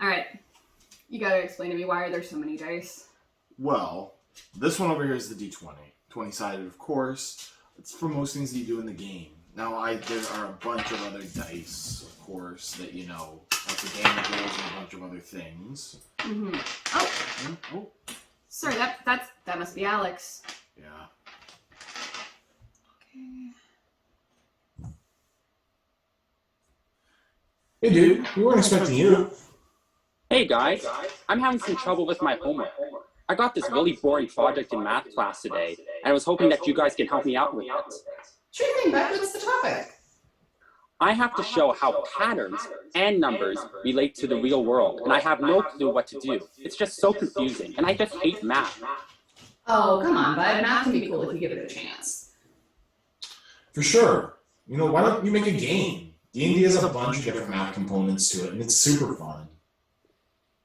All right. You gotta explain to me, why are there so many dice? Well, this one over here is the D20. 20-sided, of course. It's for most things that you do in the game. Now, there are a bunch of other dice, of course, that, like the damage rolls and a bunch of other things. Mm-hmm. Oh, sorry, that must be Alex. Yeah. Okay. Hey dude, we weren't expecting you. Hey guys, I'm having some trouble with my homework. I got this really boring project in math class today, and I was hoping that you guys can help me out with it. Sure thing, bud. What's the topic? I have to show how patterns and numbers relate to the real world, and I have no clue what to do. It's just so confusing, and I just hate math. Oh, come on, bud. Math can be cool if you give it a chance. For sure. Why don't you make a game? D&D has a bunch of different math components to it, and it's super fun.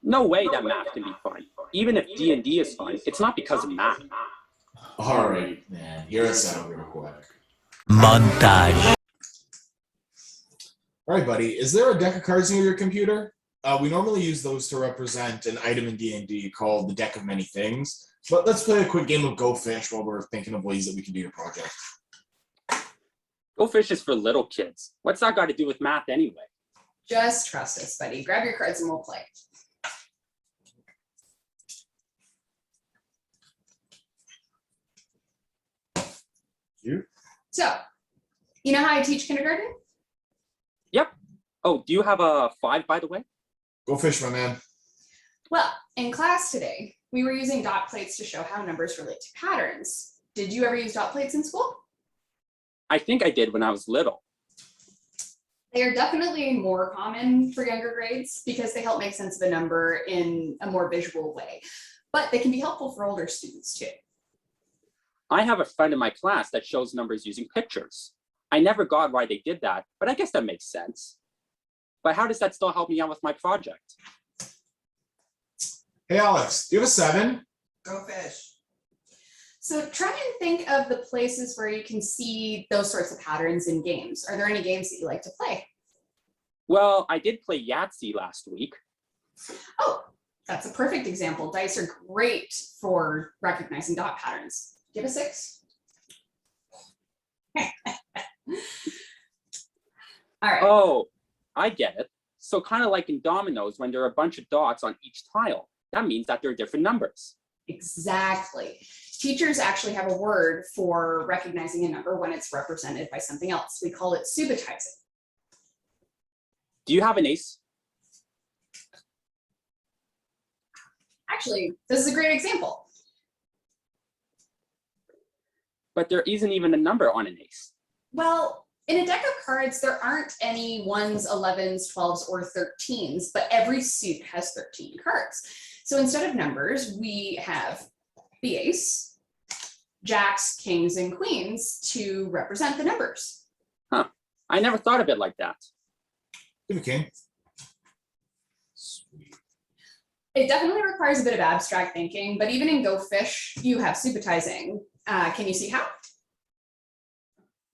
No way that math can be fun. Even if D&D is fun, it's not because of math. Alright, man. Hear us out real quick. Montage. Alright, buddy. Is there a deck of cards near your computer? We normally use those to represent an item in D&D called the Deck of Many Things. But let's play a quick game of Go Fish while we're thinking of ways that we can do your project. Go Fish is for little kids. What's that got to do with math anyway? Just trust us, buddy. Grab your cards and we'll play. You? So, you know how I teach kindergarten? Yep. Oh, do you have a 5, by the way? Go Fish, my man. Well, in class today, we were using dot plates to show how numbers relate to patterns. Did you ever use dot plates in school? I think I did when I was little. They are definitely more common for younger grades because they help make sense of a number in a more visual way, but they can be helpful for older students too. I have a friend in my class that shows numbers using pictures. I never got why they did that, but I guess that makes sense. But how does that still help me out with my project? Hey, Alex, do you have a 7? Go Fish. So try and think of the places where you can see those sorts of patterns in games. Are there any games that you like to play? Well, I did play Yahtzee last week. Oh, that's a perfect example. Dice are great for recognizing dot patterns. Give a 6. All right. Oh, I get it. So kind of like in dominoes, when there are a bunch of dots on each tile, that means that there are different numbers. Exactly. Teachers actually have a word for recognizing a number when it's represented by something else. We call it subitizing. Do you have an ace? Actually, this is a great example. But there isn't even a number on an ace. Well, in a deck of cards, there aren't any 1s, 11s, 12s, or 13s, but every suit has 13 cards. So instead of numbers, we have the ace, jacks, kings, and queens to represent the numbers. Huh. I never thought of it like that. Give a king. Sweet. It definitely requires a bit of abstract thinking, but even in Go Fish, you have subitizing. Can you see how?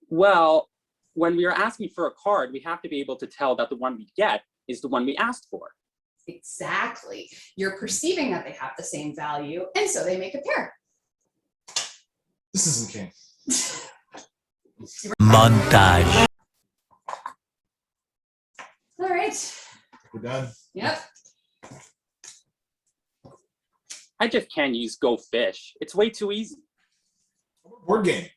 Well, when we are asking for a card, we have to be able to tell that the one we get is the one we asked for. Exactly. You're perceiving that they have the same value, and so they make a pair. This isn't king. Montage. All right. We're done. Yep. I just can't use Go Fish. It's way too easy. Board game.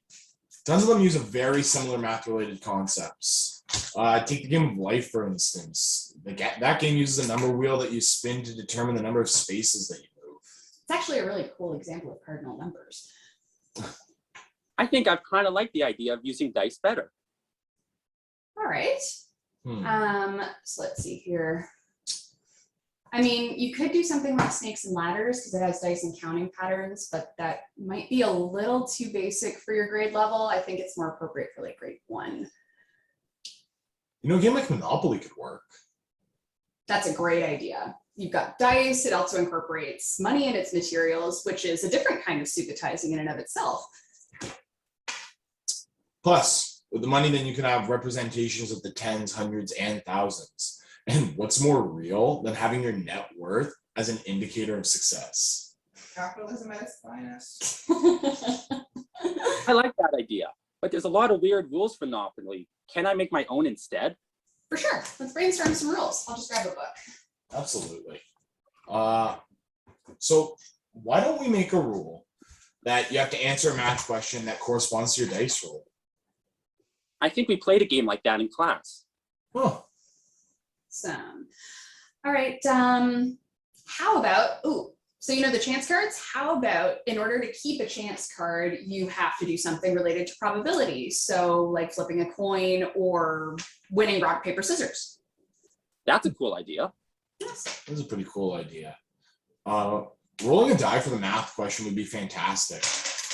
Tons of them use a very similar math-related concepts. Take the game of life, for instance. That game uses a number wheel that you spin to determine the number of spaces that you move. It's actually a really cool example of cardinal numbers. I think I've kind of liked the idea of using dice better. All right. So let's see here. I mean, you could do something like snakes and ladders because it has dice and counting patterns, but that might be a little too basic for your grade level. I think it's more appropriate for like grade 1. A game like Monopoly could work. That's a great idea. You've got dice. It also incorporates money and its materials, which is a different kind of subitizing in and of itself. Plus, with the money, then you can have representations of the tens, hundreds, and thousands. And what's more real than having your net worth as an indicator of success? Capitalism at its finest. I like that idea, but there's a lot of weird rules for Monopoly. Can I make my own instead? For sure. Let's brainstorm some rules. I'll just grab a book. Absolutely. So why don't we make a rule that you have to answer a math question that corresponds to your dice roll? I think we played a game like that in class. Oh, All right. How about, so you know the chance cards? How about in order to keep a chance card, you have to do something related to probability. So like flipping a coin or winning rock, paper, scissors. That's a cool idea. Yes. that's a pretty cool idea. Rolling a die for the math question would be fantastic.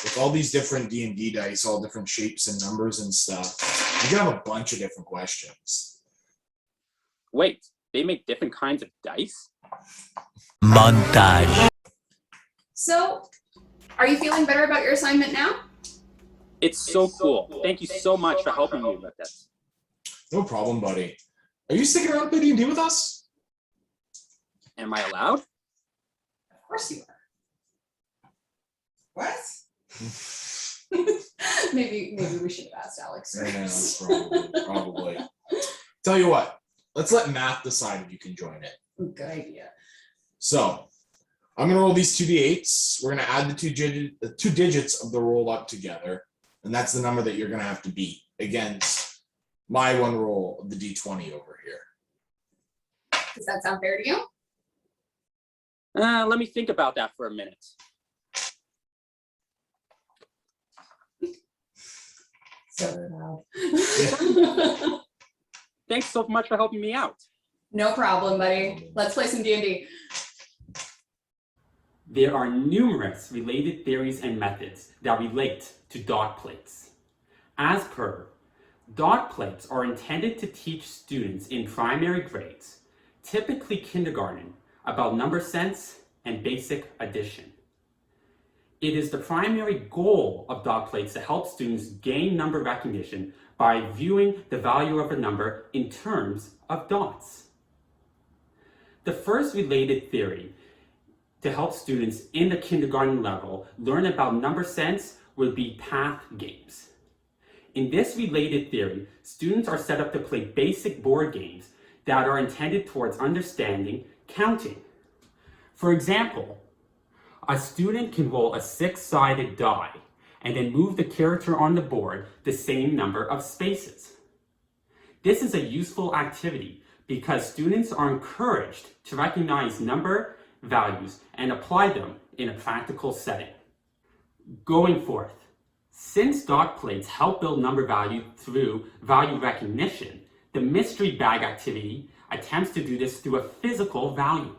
With all these different D&D dice, all different shapes and numbers and stuff, you can have a bunch of different questions. Wait, they make different kinds of dice? Montage. So are you feeling better about your assignment now? It's so cool. Thank you so much for helping me with this. No problem, buddy. Are you sticking around to play D&D with us? Am I allowed? Of course you are. What? maybe we should have asked Alex first. Yeah, probably. Tell you what, let's let math decide if you can join it. Good idea. So I'm gonna roll these 2d8s. We're gonna add the two digits of the roll up together, and that's the number that you're gonna have to beat against my one roll of the d20 over here. Does that sound fair to you? Let me think about that for a minute. So loud. Thanks so much for helping me out. No problem, buddy. Let's play some D&D. There are numerous related theories and methods that relate to dot plates. As per, dot plates are intended to teach students in primary grades, typically kindergarten, about number sense and basic addition. It is the primary goal of dot plates to help students gain number recognition by viewing the value of a number in terms of dots. The first related theory to help students in the kindergarten level learn about number sense would be path games. In this related theory, students are set up to play basic board games that are intended towards understanding counting. For example, a student can roll a 6-sided die and then move the character on the board the same number of spaces. This is a useful activity because students are encouraged to recognize number values and apply them in a practical setting. Going forth, since dot plates help build number value through value recognition, the mystery bag activity attempts to do this through a physical value.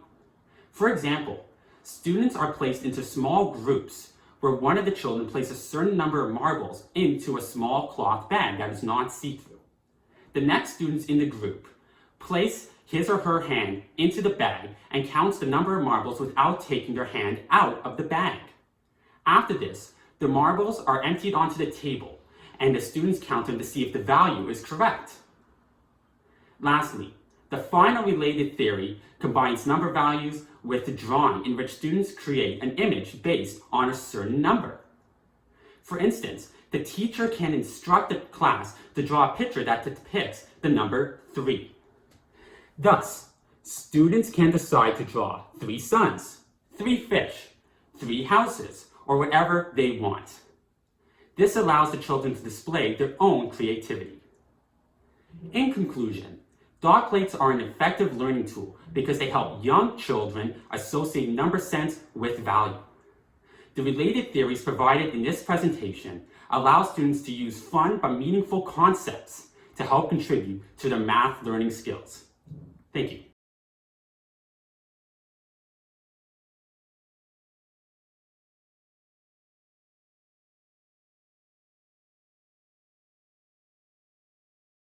For example, students are placed into small groups where one of the children places a certain number of marbles into a small cloth bag that is not see-through. The next students in the group place his or her hand into the bag and counts the number of marbles without taking their hand out of the bag. After this, the marbles are emptied onto the table and the students count them to see if the value is correct. Lastly, the final related theory combines number values with drawing, in which students create an image based on a certain number. For instance, the teacher can instruct the class to draw a picture that depicts the number 3. Thus, students can decide to draw 3 suns, 3 fish, 3 houses, or whatever they want. This allows the children to display their own creativity. In conclusion, dot plates are an effective learning tool because they help young children associate number sense with value. The related theories provided in this presentation allow students to use fun but meaningful concepts to help contribute to their math learning skills. Thank you.